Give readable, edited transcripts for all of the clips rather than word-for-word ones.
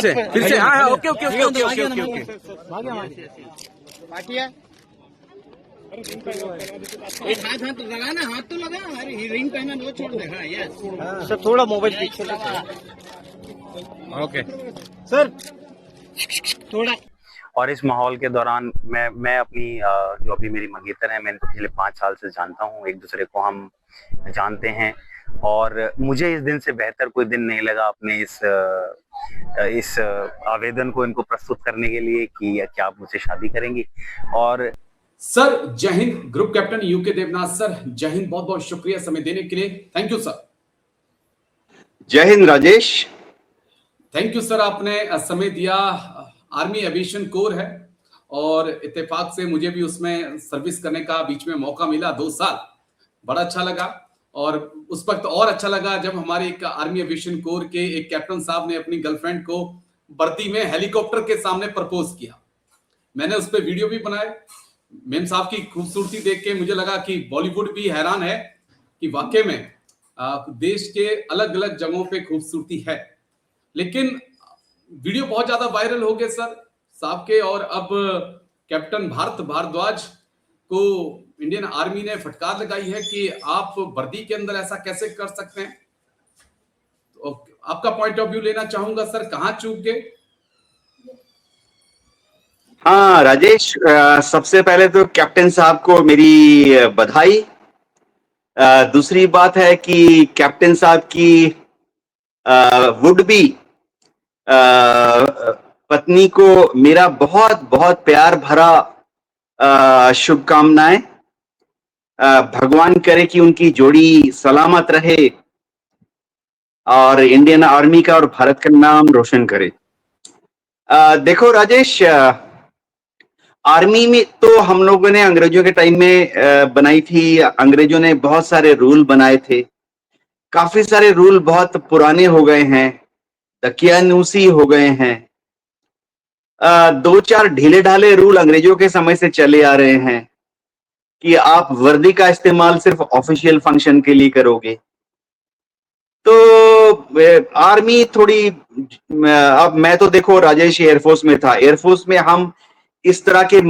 फिर से हाँ okay okay okay okay okay okay okay एक हाथ तो लगा ना, हाथ तो लगा, अरे रिंग पहना वो छोड़ दे। हाँ यस सर थोड़ा मोबाइल पीछे ओके सर थोड़ा। और इस माहौल के दौरान मैं अपनी जो अभी मेरी मंगेतर है, मैं इनको पिछले 5 साल से जानता हूँ, एक दूसरे को हम जानते हैं, और मुझे इस दिन से बेहतर कोई दिन नहीं लगा अपने इस आवेदन को इनको प्रस्तुत करने के लिए कि क्या आप मुझसे शादी करेंगी। और सर जय हिंद, group captain UK Devnath sir, जय हिंद, बहुत बहुत शुक्रिया समय देने के लिए, थैंक यू सर। जय हिंद राजेश। थैंक यू सर, आपने समय दिया। आर्मी एविएशन कोर है और इत्तेफाक से मुझे भी उसमें सर्विस करने का बीच में मौका मिला 2 साल, बड़ा अच्छा लगा। और उस वक्त और अच्छा लगा जब हमारे एक आर्मी एविएशन कोर के एक कैप्टन साहब ने अपनी गर्लफ्रेंड को वर्दी में हेलीकॉप्टर के सामने प्रपोज किया। मैंने उस पर वीडियो भी बनाए। मेम साहब की खूबसूरती देख के मुझे लगा कि बॉलीवुड भी हैरान है कि वाकई में देश के अलग अलग जगहों पे खूबसूरती है। लेकिन वीडियो बहुत ज्यादा वायरल हो गए सर साहब के, और अब कैप्टन भारत भारद्वाज को इंडियन आर्मी ने फटकार लगाई है कि आप वर्दी के अंदर ऐसा कैसे कर सकते हैं। तो आपका पॉइंट ऑफ व्यू लेना चाहूंगा सर, कहां चूक गए? हाँ राजेश, सबसे पहले तो कैप्टन साहब को मेरी बधाई। दूसरी बात है कि कैप्टन साहब की वुड बी पत्नी को मेरा बहुत बहुत प्यार भरा शुभकामनाएं। भगवान करे कि उनकी जोड़ी सलामत रहे और इंडियन आर्मी का और भारत का नाम रोशन करे। देखो राजेश, आर्मी में तो हम लोगों ने अंग्रेजों के टाइम में बनाई थी। अंग्रेजों ने बहुत सारे रूल बनाए थे, काफी सारे रूल बहुत पुराने हो गए हैं, दकियानूसी हो गए हैं। 2-4 ढीले ढाले रूल अंग्रेजों के समय से चले आ रहे हैं कि आप वर्दी का इस्तेमाल सिर्फ ऑफिशियल फंक्शन के लिए करोगे। तो आर्मी थोड़ी, अब मैं तो देखो राजेश एयरफोर्स में था। एयरफोर्स में हम इस तरह के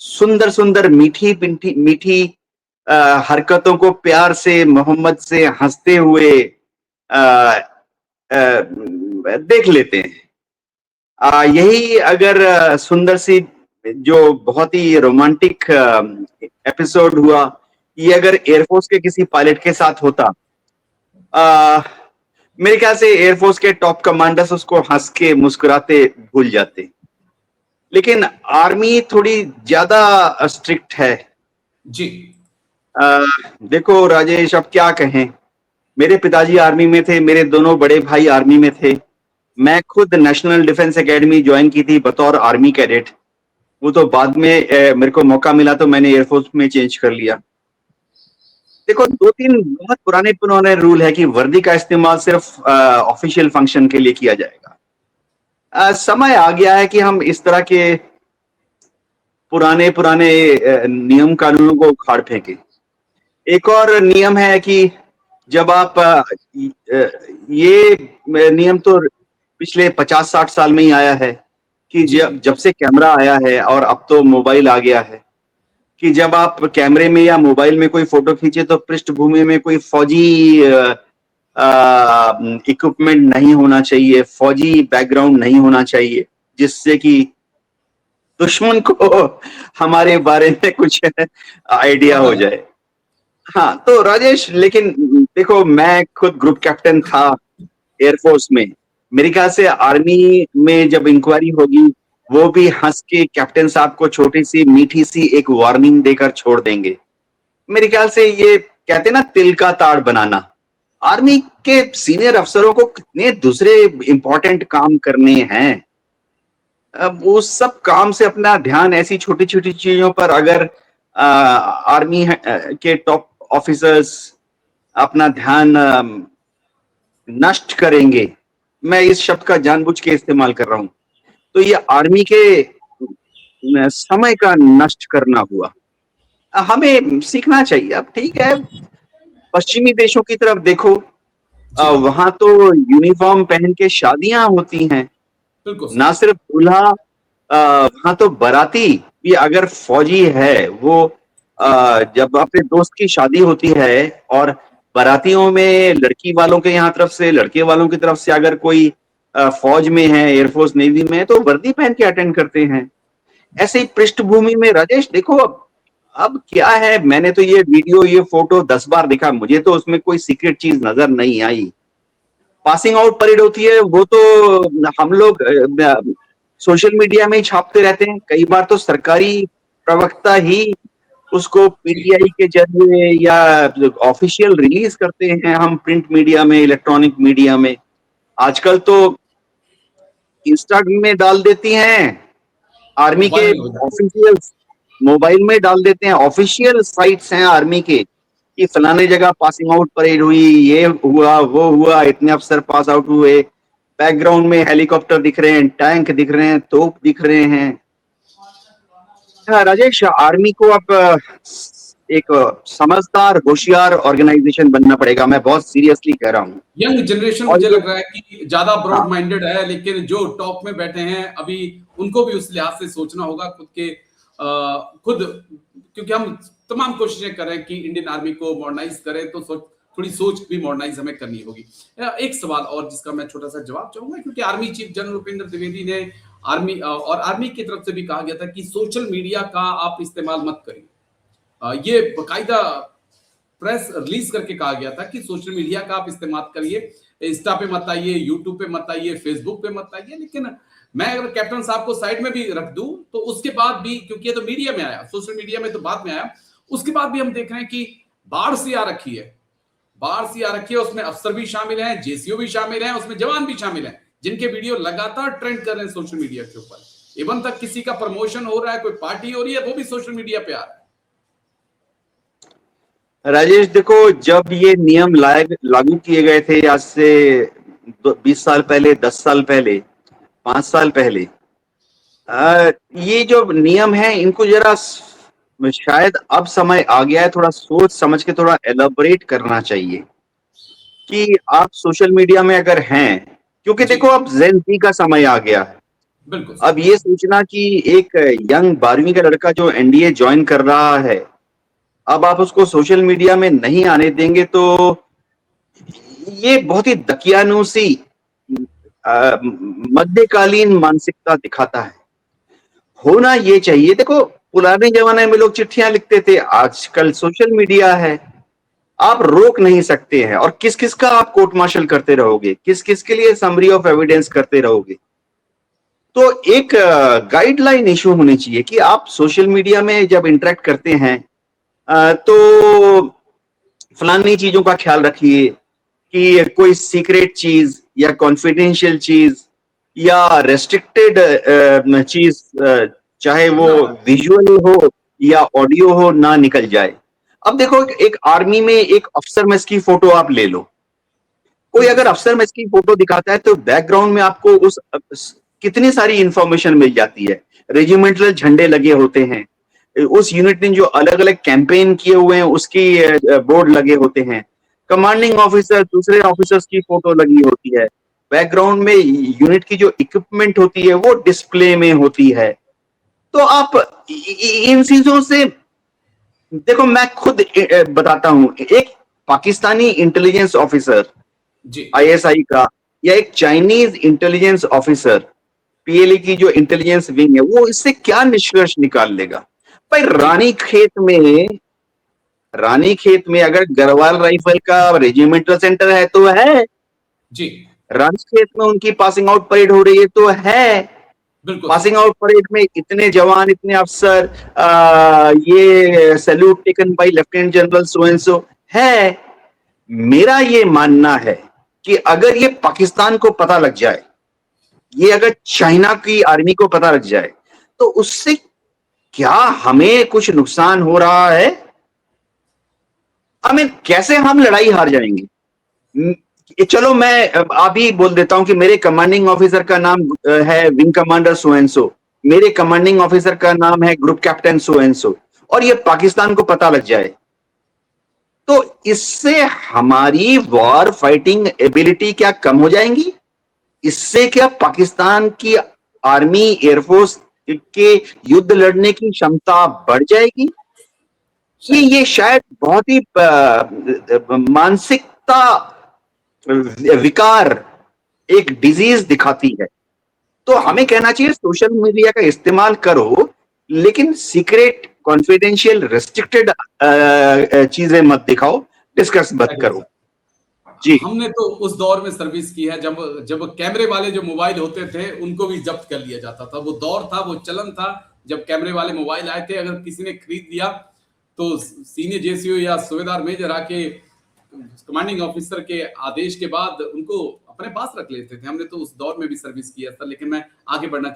सुंदर सुंदर मीठी हरकतों को प्यार से, मोहब्बत से, हंसते हुए देख लेते हैं। यही अगर सुंदर सी जो बहुत ही रोमांटिक एपिसोड हुआ, ये अगर एयरफोर्स के किसी पायलट के साथ होता, मेरे ख्याल से एयरफोर्स के टॉप कमांडर्स उसको हंस के मुस्कुराते भूल जाते। लेकिन आर्मी थोड़ी ज्यादा स्ट्रिक्ट है जी। देखो राजेश, अब क्या कहें। मेरे पिताजी आर्मी में थे, मेरे दोनों बड़े भाई आर्मी में थे। मैं खुद नेशनल डिफेंस एकेडमी ज्वाइन की थी बतौर आर्मी कैडेट। वो तो बाद में मेरे को मौका मिला तो मैंने एयरफोर्स में चेंज कर लिया। देखो 2-3 बहुत पुराने रूल है कि वर्दी का इस्तेमाल सिर्फ ऑफिशियल फंक्शन के लिए किया जाएगा। समय आ गया है कि हम इस तरह के पुराने नियम कानूनों को उखाड़ फेंके। एक और नियम है कि जब आप ये नियम तो पिछले 50-60 साल में ही आया है कि जब से कैमरा आया है और अब तो मोबाइल आ गया है, कि जब आप कैमरे में या मोबाइल में कोई फोटो खींचे तो पृष्ठभूमि में कोई फौजी इक्विपमेंट नहीं होना चाहिए, फौजी बैकग्राउंड नहीं होना चाहिए, जिससे कि दुश्मन को हमारे बारे में कुछ आइडिया हो जाए। हाँ तो राजेश, लेकिन देखो मैं खुद ग्रुप कैप्टन था एयरफोर्स में। मेरे ख्याल से आर्मी में जब इंक्वायरी होगी वो भी हंस के कैप्टन साहब को छोटी सी मीठी सी एक वार्निंग देकर छोड़ देंगे। मेरे ख्याल से ये कहते हैं ना, तिल का ताड़ बनाना। आर्मी के सीनियर अफसरों को कितने दूसरे इंपॉर्टेंट काम करने हैं, अब उस सब काम से अपना ध्यान ऐसी छोटी छोटी चीजों पर अगर आर्मी के टॉप ऑफिसर्स अपना ध्यान नष्ट करेंगे, मैं इस शब्द का जानबूझ के इस्तेमाल कर रहा हूं, तो ये आर्मी के समय का नष्ट करना हुआ। हमें सीखना चाहिए। अब ठीक है, पश्चिमी देशों की तरफ देखो, वहां तो यूनिफॉर्म पहन के शादियां होती हैं। बिल्कुल ना सिर्फ दूल्हा, वहां तो बाराती भी अगर फौजी है, वो जब अपने दोस्त की शादी होती है और बारातियों में लड़की वालों के यहाँ तरफ से, लड़के वालों की तरफ से अगर कोई फौज में है, एयरफोर्स नेवी में है, तो वर्दी पहन के अटेंड करते हैं। ऐसे ही पृष्ठभूमि में राजेश देखो, अब क्या है, मैंने तो ये वीडियो, ये फोटो 10 बार देखा, मुझे तो उसमें कोई सीक्रेट चीज नजर नहीं आई। पासिंग आउट परेड होती है, वो तो हम लोग सोशल मीडिया में ही छापते रहते हैं। कई बार तो सरकारी प्रवक्ता ही उसको पीटीआई के जरिए या ऑफिशियल रिलीज करते हैं, हम प्रिंट मीडिया में, इलेक्ट्रॉनिक मीडिया में। आजकल तो इंस्टाग्राम में डाल देती हैं, आर्मी के ऑफिशियल मोबाइल में डाल देते हैं, ऑफिशियल साइट्स हैं आर्मी के कि फलाने जगह पासिंग आउट परेड हुई, ये हुआ, वो हुआ, इतने अफसर पास आउट हुए, बैकग्राउंड में हेलीकॉप्टर दिख रहे हैं, टैंक दिख रहे हैं, तोप दिख रहे हैं। राजेश, आर्मी को अब एक समझदार, होशियार ऑर्गेनाइजेशन बनना पड़ेगा। मैं बहुत सीरियसली कह रहा हूँ। यंग जनरेशन मुझे लग रहा है कि ज्यादा ब्रॉड माइंडेड है, लेकिन जो टॉप में बैठे हैं अभी, उनको भी उस लिहाज से सोचना होगा खुद, क्योंकि हम तमाम कोशिशें कर रहे हैं कि इंडियन आर्मी को मॉडर्नाइज करें, तो थोड़ी सोच भी मॉडर्नाइज हमें करनी होगी। एक सवाल और जिसका मैं छोटा सा जवाब चाहूंगा, क्योंकि army chief general Upendra Dwivedi ने आर्मी की तरफ से भी कहा गया था कि सोशल मीडिया का आप इस्तेमाल मत करिए। ये बकायदा प्रेस रिलीज करके कहा गया था कि सोशल मीडिया का आप इस्तेमाल करिए, इंस्टा पे मत आइए, यूट्यूब पे मत आइए, फेसबुक पे मत आइए। लेकिन मैं अगर कैप्टन साहब को साइड में भी रख दूं, तो उसके बाद भी, क्योंकि ये तो मीडिया में आया, सोशल मीडिया में तो बाद में आया, उसके बाद भी हम देख रहे हैं कि बाढ़ सी आ रखी है, उसमें अफसर भी शामिल हैं, जेसीओ भी शामिल हैं, उसमें जवान भी शामिल हैं, जिनके वीडियो लगातार ट्रेंड कर रहे हैं सोशल मीडिया के ऊपर। इवन तक किसी का प्रमोशन हो रहा है, कोई पार्टी हो रही है, वो भी सोशल मीडिया पे आ रहा है। राजेश देखो, जब ये नियम लागू किए गए थे आज से 20 साल पहले, 10 साल पहले, 5 साल पहले, ये जो नियम है, इनको जरा शायद अब समय आ गया है थोड़ा सोच समझ के थोड़ा एलाबोरेट करना चाहिए कि आप सोशल मीडिया में अगर हैं, क्योंकि देखो अब जेन ज़ी का समय आ गया है। बिल्कुल। अब ये सोचना कि एक यंग 12वीं का लड़का जो एनडीए ज्वाइन कर रहा है, अब आप उसको सोशल मीडिया में नहीं आने देंगे, तो ये बहुत ही दकियानूसी मध्यकालीन मानसिकता दिखाता है। होना ये चाहिए, देखो पुराने जमाने में लोग चिट्ठियां लिखते थे, आजकल सोशल मीडिया है, आप रोक नहीं सकते हैं। और किस किस का आप कोर्ट मार्शल करते रहोगे, किस किस के लिए समरी ऑफ एविडेंस करते रहोगे। तो एक गाइडलाइन इशू होनी चाहिए कि आप सोशल मीडिया में जब इंटरेक्ट करते हैं तो फलानी चीजों का ख्याल रखिए कि कोई सीक्रेट चीज या कॉन्फिडेंशियल चीज या रेस्ट्रिक्टेड चीज, चाहे वो विजुअल हो या ऑडियो हो, ना निकल जाए। अब देखो, एक आर्मी में एक अफसर मैस की फोटो आप ले लो, कोई अगर अफसर मैस की फोटो दिखाता है तो बैकग्राउंड में आपको उस कितनी सारी इंफॉर्मेशन मिल जाती है। रेजिमेंटल झंडे लगे होते हैं, उस यूनिट ने जो अलग अलग कैंपेन किए हुए हैं उसकी बोर्ड लगे होते हैं, कमांडिंग ऑफिसर, दूसरे ऑफिसर्स की फोटो लगी होती है, बैकग्राउंड में यूनिट की जो इक्विपमेंट होती है वो डिस्प्ले में होती है। तो आप इन चीजों से देखो, मैं खुद बताता हूं, एक पाकिस्तानी इंटेलिजेंस ऑफिसर आईएसआई का या एक चाइनीज इंटेलिजेंस ऑफिसर पीएलए की जो इंटेलिजेंस विंग है, वो इससे क्या निष्कर्ष निकाल लेगा। भाई रानीखेत में अगर गढ़वाल राइफल का रेजिमेंटल सेंटर है तो है जी, रानीखेत में उनकी पासिंग आउट परेड हो रही है तो है, पासिंग आउट परेड में इतने जवान, इतने अफसर, ये salute taken by lieutenant general so and so है। मेरा ये मानना है कि अगर ये पाकिस्तान को पता लग जाए, ये अगर चाइना की आर्मी को पता लग जाए, तो उससे क्या हमें कुछ नुकसान हो रहा है? हमें कैसे हम लड़ाई हार जाएंगे। चलो मैं अभी बोल देता हूं कि मेरे कमांडिंग ऑफिसर का नाम है wing commander so and so, मेरे कमांडिंग ऑफिसर का नाम है group captain so and so, और ये पाकिस्तान को पता लग जाए तो इससे हमारी वॉर फाइटिंग एबिलिटी क्या कम हो जाएंगी? इससे क्या पाकिस्तान की आर्मी एयरफोर्स के युद्ध लड़ने की क्षमता बढ़ जाएगी? ये शायद बहुत ही मानसिकता विकार, एक डिजीज दिखाती है। तो हमें कहना चाहिए सोशल मीडिया का इस्तेमाल करो, लेकिन सीक्रेट, कॉन्फिडेंशियल, रेस्ट्रिक्टेड चीजें मत दिखाओ, डिस्कस मत करो। जी, हमने तो उस दौर में सर्विस की है जब कैमरे वाले जो मोबाइल होते थे उनको भी जब्त कर लिया जाता था। वो दौर था, वो चलन था जब कैमरे वाले मोबाइल आए थे। अगर किसी ने खरीद लिया तो सीनियर जेसीओ या सूबेदार मेजर आके कमांडिंग ऑफिसर के आदेश के बाद उनको अपने पास रख लेते थे। हमने तो उस दौर में भी सर्विस की है सर, लेकिन मैं आगे बढ़ना